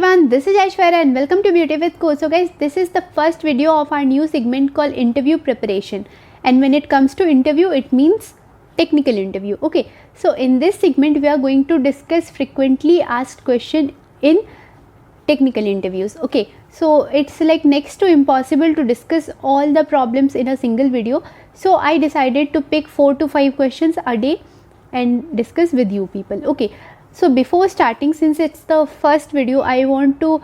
everyone, this is Aishwarya and welcome to Beauty with Coach. So guys, this is the first video of our new segment called interview preparation, and when it comes to interview it means technical interview. Okay, so in this segment we are going to discuss frequently asked question in technical interviews. Okay, so it's like next to impossible to discuss all the problems in a single video, so I decided to pick 4 to 5 questions a day and discuss with you people. Okay, so before starting, since it's the first video, I want to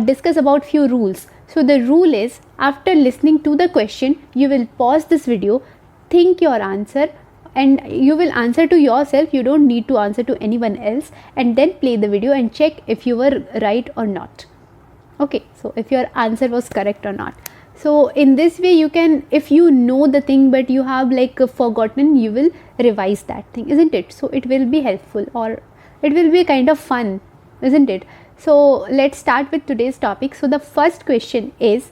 discuss about few rules. So the rule is, after listening to the question, you will pause this video, think your answer, and you will answer to yourself. You don't need to answer to anyone else, and then play the video and check if you were right or not. Okay, so if your answer was correct or not. So in this way you can, if you know the thing but you have like forgotten, you will revise that thing, isn't it? So it will be helpful, or it will be kind of fun, isn't it? So let's start with today's topic. So the first question is,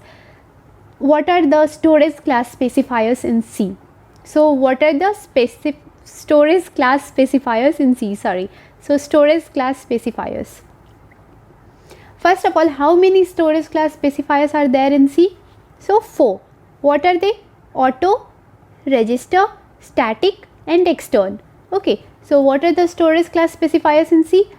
what are the storage class specifiers in C? So what are the storage class specifiers in C? So storage class specifiers. First of all, how many storage class specifiers are there in C? So 4. What are they? Auto, register, static and extern. Okay, so what are the storage class specifiers in C?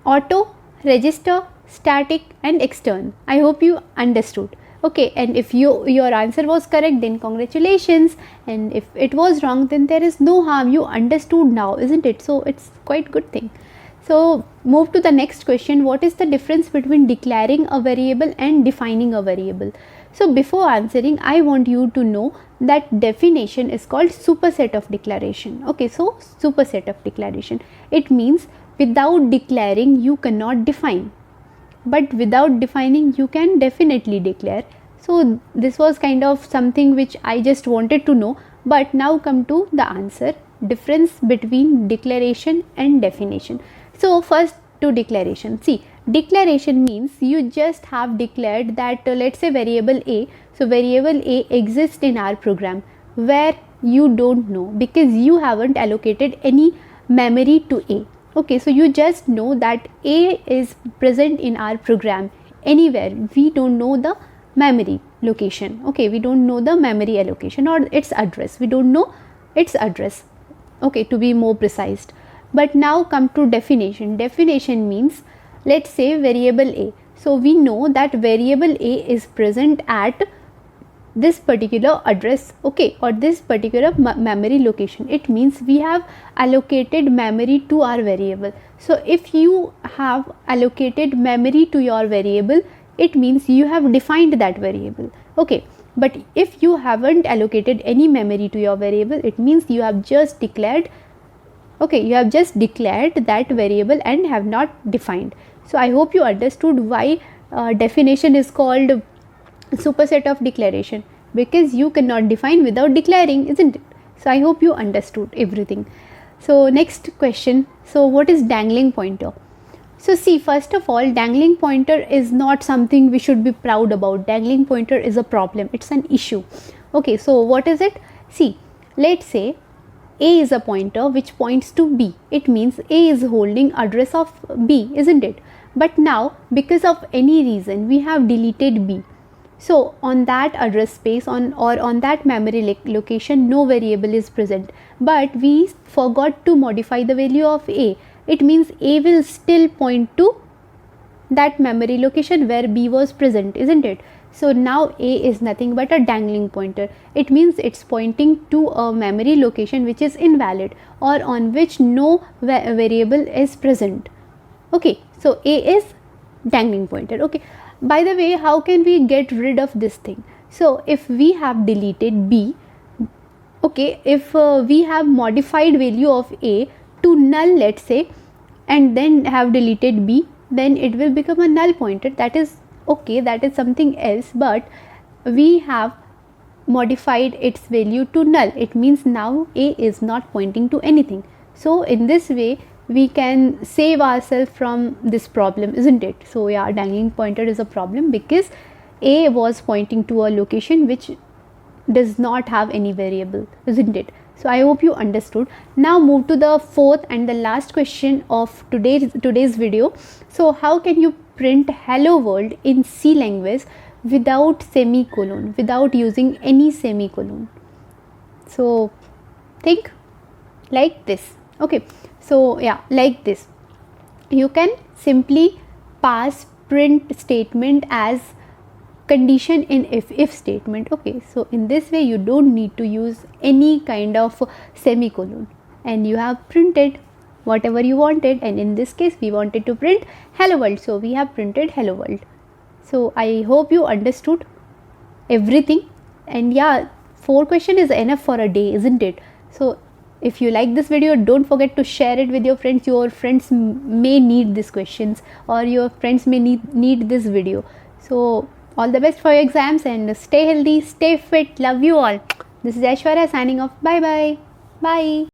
Auto, register, static and extern. I hope you understood. Okay, and if your answer was correct, then congratulations, and if it was wrong, then there is no harm. You understood now, isn't it? So it's quite good thing. So move to the next question. What is the difference between declaring a variable and defining a variable? So before answering, I want you to know that definition is called superset of declaration. Okay, so superset of declaration, it means without declaring you cannot define, but without defining you can definitely declare. So this was kind of something which I just wanted to know. But now come to the answer. Difference between declaration and definition. So first to declaration. See, declaration means you just have declared that let's say variable A. So variable A exists in our program where you don't know, because you haven't allocated any memory to A. Okay, so you just know that A is present in our program anywhere. We don't know the memory location. Okay, we don't know the memory allocation or its address. We don't know its address. Okay, to be more precise. But now come to definition. Definition means, let's say variable A. So we know that variable A is present at this particular address, okay, or this particular memory location. It means we have allocated memory to our variable. So if you have allocated memory to your variable, it means you have defined that variable. Okay, but if you haven't allocated any memory to your variable, it means you have just declared, okay, you have just declared that variable and have not defined. So I hope you understood why definition is called superset of declaration, because you cannot define without declaring, isn't it? So I hope you understood everything. So next question. So what is dangling pointer? So see, first of all, dangling pointer is not something we should be proud about. Dangling pointer is a problem. It's an issue. Okay, so what is it? See, let's say A is a pointer which points to B. It means A is holding address of B, isn't it? But now, because of any reason, we have deleted B. So on that address space on that memory location, no variable is present. But we forgot to modify the value of A. It means A will still point to that memory location where B was present, isn't it? So now A is nothing but a dangling pointer. It means it's pointing to a memory location which is invalid, or on which no variable is present. Okay, so A is dangling pointer. Okay, by the way, how can we get rid of this thing? So if we have deleted B, okay, if we have modified value of A to null, let's say, and then have deleted B, then it will become a null pointer. That is okay, that is something else, but we have modified its value to null. It means now A is not pointing to anything. So in this way we can save ourselves from this problem, isn't it? So yeah, dangling pointer is a problem because A was pointing to a location which does not have any variable, isn't it? So I hope you understood. Now move to the fourth and the last question of today's video. So how can you print hello world in C language without semicolon, without using any semicolon? So think like this. Okay, so yeah, like this. You can simply pass print statement as condition in if statement. Okay, so in this way you don't need to use any kind of semicolon, and you have printed whatever you wanted, and in this case we wanted to print hello world, so we have printed hello world. So I hope you understood everything, and yeah, 4 questions is enough for a day, isn't it? So if you like this video, don't forget to share it with your friends. Your friends may need these questions, or your friends may need this video. So all the best for your exams, and stay healthy, stay fit. Love you all. This is Aishwarya signing off. Bye bye. Bye.